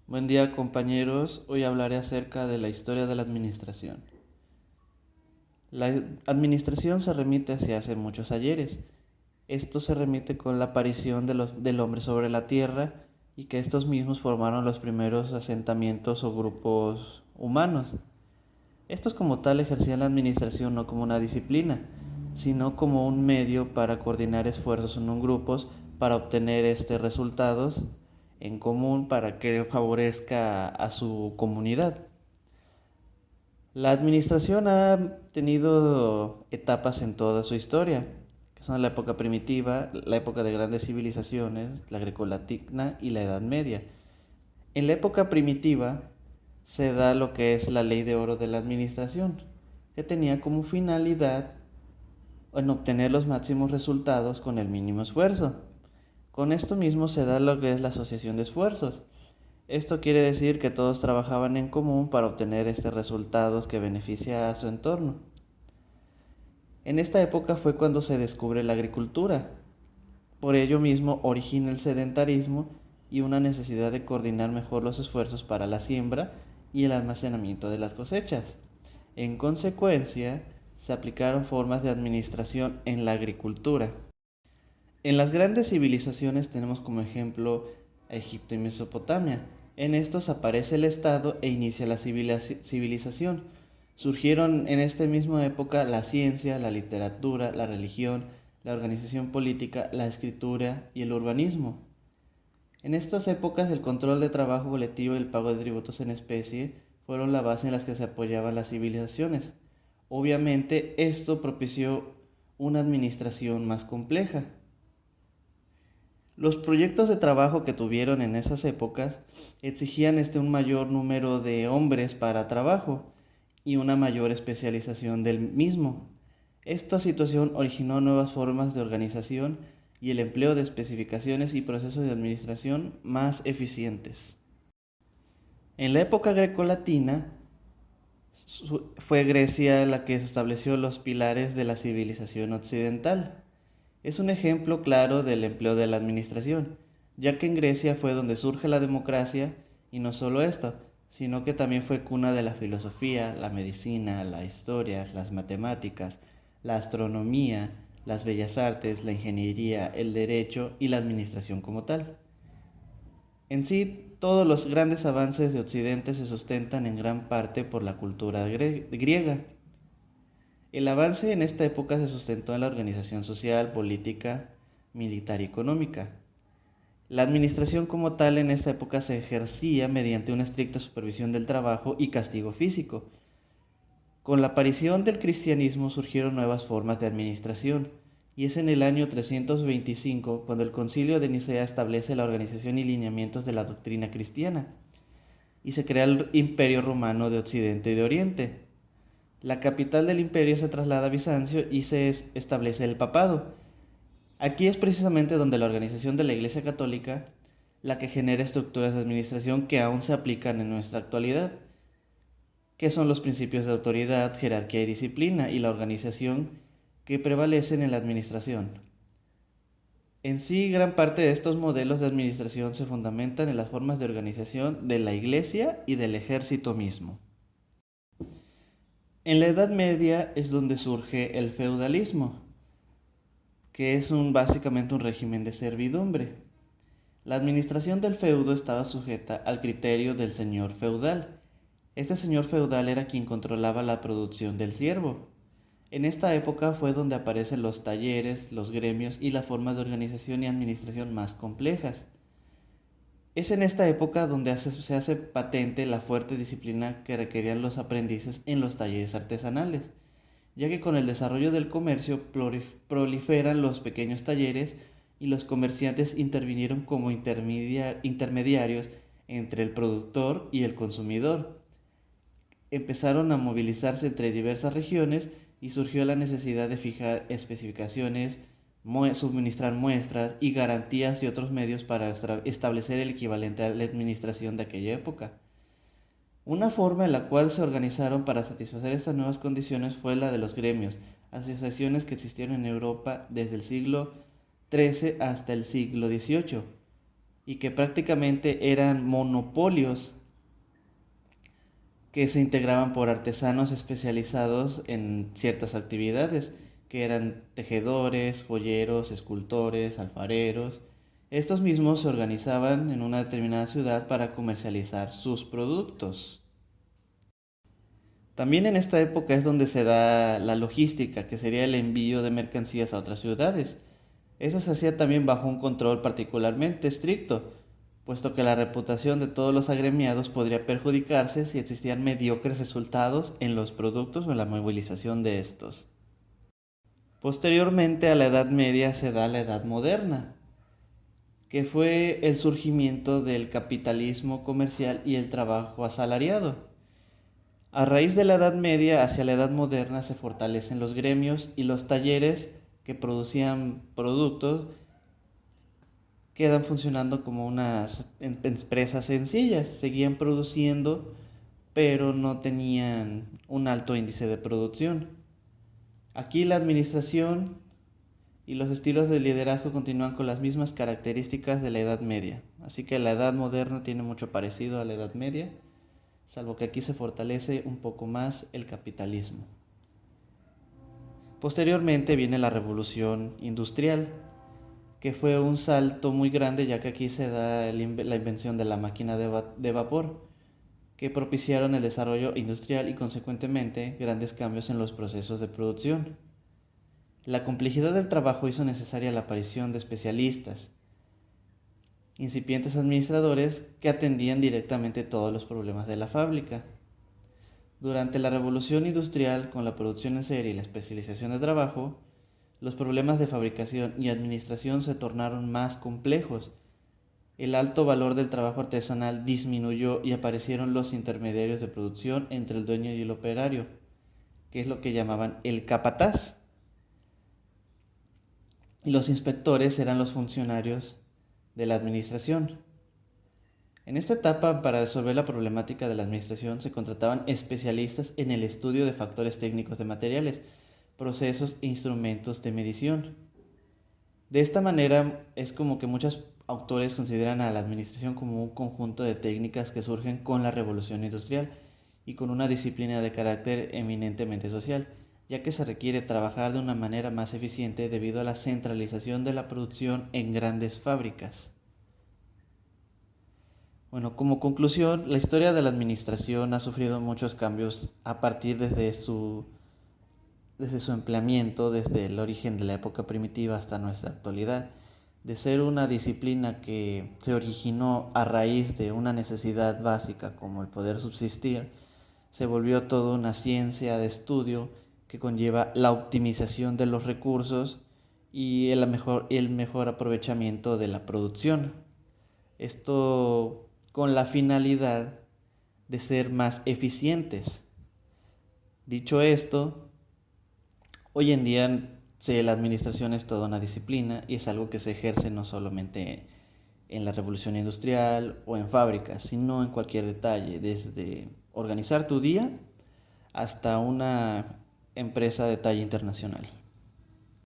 Buen día compañeros, hoy hablaré acerca de la historia de la administración. La administración se remite hacia hace muchos ayeres. Esto se remite con la aparición del hombre sobre la tierra y que estos mismos formaron los primeros asentamientos o grupos humanos. Estos como tal ejercían la administración no como una disciplina, sino como un medio para coordinar esfuerzos en un grupo para obtener resultados en común para que favorezca a su comunidad. La administración ha tenido etapas en toda su historia, que son la época primitiva, la época de grandes civilizaciones, la grecolatina y la Edad Media. En la época primitiva se da lo que es la ley de oro de la administración, que tenía como finalidad en obtener los máximos resultados con el mínimo esfuerzo. Con esto mismo se da lo que es la asociación de esfuerzos. Esto quiere decir que todos trabajaban en común para obtener resultados que beneficia a su entorno. En esta época fue cuando se descubre la agricultura. Por ello mismo origina el sedentarismo y una necesidad de coordinar mejor los esfuerzos para la siembra y el almacenamiento de las cosechas. En consecuencia, se aplicaron formas de administración en la agricultura. En las grandes civilizaciones tenemos como ejemplo a Egipto y Mesopotamia. En estos aparece el Estado e inicia la civilización. Surgieron en esta misma época la ciencia, la literatura, la religión, la organización política, la escritura y el urbanismo. En estas épocas el control de trabajo colectivo y el pago de tributos en especie fueron la base en las que se apoyaban las civilizaciones. Obviamente esto propició una administración más compleja. Los proyectos de trabajo que tuvieron en esas épocas exigían un mayor número de hombres para trabajo y una mayor especialización del mismo. Esta situación originó nuevas formas de organización y el empleo de especificaciones y procesos de administración más eficientes. En la época grecolatina fue Grecia la que estableció los pilares de la civilización occidental. Es un ejemplo claro del empleo de la administración, ya que en Grecia fue donde surge la democracia y no solo esto, sino que también fue cuna de la filosofía, la medicina, la historia, las matemáticas, la astronomía, las bellas artes, la ingeniería, el derecho y la administración como tal. En sí, todos los grandes avances de Occidente se sustentan en gran parte por la cultura griega. El avance en esta época se sustentó en la organización social, política, militar y económica. La administración como tal en esta época se ejercía mediante una estricta supervisión del trabajo y castigo físico. Con la aparición del cristianismo surgieron nuevas formas de administración, y es en el año 325 cuando el Concilio de Nicea establece la organización y lineamientos de la doctrina cristiana, y se crea el Imperio Romano de Occidente y de Oriente. La capital del imperio se traslada a Bizancio y se establece el papado. Aquí es precisamente donde la organización de la Iglesia Católica la que genera estructuras de administración que aún se aplican en nuestra actualidad, que son los principios de autoridad, jerarquía y disciplina y la organización que prevalecen en la administración. En sí, gran parte de estos modelos de administración se fundamentan en las formas de organización de la Iglesia y del ejército mismo. En la Edad Media es donde surge el feudalismo, que es básicamente un régimen de servidumbre. La administración del feudo estaba sujeta al criterio del señor feudal. Este señor feudal era quien controlaba la producción del siervo. En esta época fue donde aparecen los talleres, los gremios y las formas de organización y administración más complejas. Es en esta época donde se hace patente la fuerte disciplina que requerían los aprendices en los talleres artesanales, ya que con el desarrollo del comercio proliferan los pequeños talleres y los comerciantes intervinieron como intermediarios entre el productor y el consumidor. Empezaron a movilizarse entre diversas regiones y surgió la necesidad de fijar especificaciones, suministrar muestras y garantías y otros medios para establecer el equivalente a la administración de aquella época. Una forma en la cual se organizaron para satisfacer estas nuevas condiciones fue la de los gremios, asociaciones que existieron en Europa desde el siglo XIII hasta el siglo XVIII, y que prácticamente eran monopolios que se integraban por artesanos especializados en ciertas actividades, que eran tejedores, joyeros, escultores, alfareros. Estos mismos se organizaban en una determinada ciudad para comercializar sus productos. También en esta época es donde se da la logística, que sería el envío de mercancías a otras ciudades. Eso se hacía también bajo un control particularmente estricto, puesto que la reputación de todos los agremiados podría perjudicarse si existían mediocres resultados en los productos o en la movilización de estos. Posteriormente a la Edad Media se da la Edad Moderna, que fue el surgimiento del capitalismo comercial y el trabajo asalariado. A raíz de la Edad Media hacia la Edad Moderna se fortalecen los gremios y los talleres que producían productos quedan funcionando como unas empresas sencillas, seguían produciendo, pero no tenían un alto índice de producción. Aquí la administración y los estilos de liderazgo continúan con las mismas características de la Edad Media, así que la Edad Moderna tiene mucho parecido a la Edad Media, salvo que aquí se fortalece un poco más el capitalismo. Posteriormente viene la Revolución Industrial, que fue un salto muy grande ya que aquí se da la invención de la máquina de vapor, que propiciaron el desarrollo industrial y consecuentemente grandes cambios en los procesos de producción. La complejidad del trabajo hizo necesaria la aparición de especialistas, incipientes administradores que atendían directamente todos los problemas de la fábrica. Durante la revolución industrial, con la producción en serie y la especialización de trabajo, los problemas de fabricación y administración se tornaron más complejos. El alto valor del trabajo artesanal disminuyó y aparecieron los intermediarios de producción entre el dueño y el operario, que es lo que llamaban el capataz. Y los inspectores eran los funcionarios de la administración. En esta etapa, para resolver la problemática de la administración, se contrataban especialistas en el estudio de factores técnicos de materiales, procesos e instrumentos de medición. De esta manera es como que muchos autores consideran a la administración como un conjunto de técnicas que surgen con la revolución industrial y con una disciplina de carácter eminentemente social, ya que se requiere trabajar de una manera más eficiente debido a la centralización de la producción en grandes fábricas. Bueno, como conclusión, la historia de la administración ha sufrido muchos cambios a partir desde su empleamiento, desde el origen de la época primitiva hasta nuestra actualidad. De ser una disciplina que se originó a raíz de una necesidad básica como el poder subsistir, se volvió toda una ciencia de estudio que conlleva la optimización de los recursos y el mejor aprovechamiento de la producción. Esto con la finalidad de ser más eficientes. Dicho esto, hoy en día la administración es toda una disciplina y es algo que se ejerce no solamente en la revolución industrial o en fábricas, sino en cualquier detalle, desde organizar tu día hasta una empresa de talla internacional.